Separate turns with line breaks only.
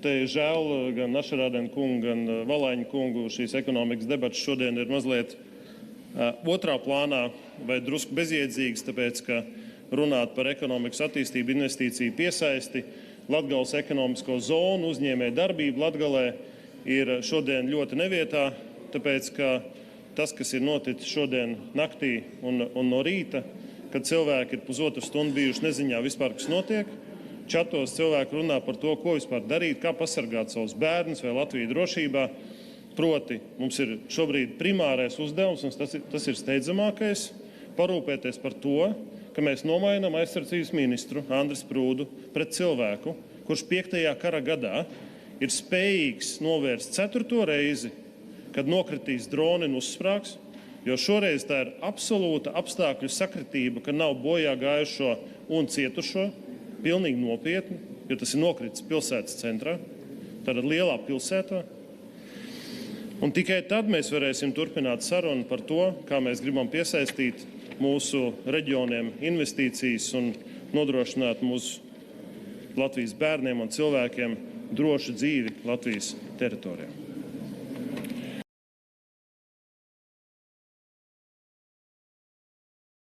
Te žēl gan Našarādena kungu, gan Valaiņa kungu šīs ekonomikas debatas šodien ir mazliet otrā plānā vai drusku bezjēdzīgas, tāpēc, ka runāt par ekonomikas attīstību, investīciju piesaisti, Latgales ekonomisko zonu, uzņēmēju darbību Latgalē ir šodien ļoti nevietā, tāpēc, ka tas, kas ir noticis šodien naktī un no rīta, kad cilvēki ir pusotru stundu bijuši neziņā vispār, kas notiek, čatos cilvēki runā par to, ko vispār darīt, kā pasargāt savus bērnus vai Latviju drošībā. Proti, mums ir šobrīd primārais uzdevums, un tas ir steidzamākais, parūpēties par to, ka mēs nomainām aizsardzības ministru Andris Prūdu pret cilvēku, kurš 5. kara gadā ir spējīgs novērst 4. reizi, kad nokritīs droni un uzsprāgs, jo šoreiz tā ir absolūta apstākļu sakritība, ka nav bojā gājušo un cietušo, pilnīgi nopietni, jo tas ir nokritis pilsētas centrā, tātad lielā pilsētā. Un tikai tad mēs varēsim turpināt sarunu par to, kā mēs gribam piesaistīt mūsu reģioniem investīcijas un nodrošināt mūsu Latvijas bērniem un cilvēkiem drošu dzīvi Latvijas teritorijā.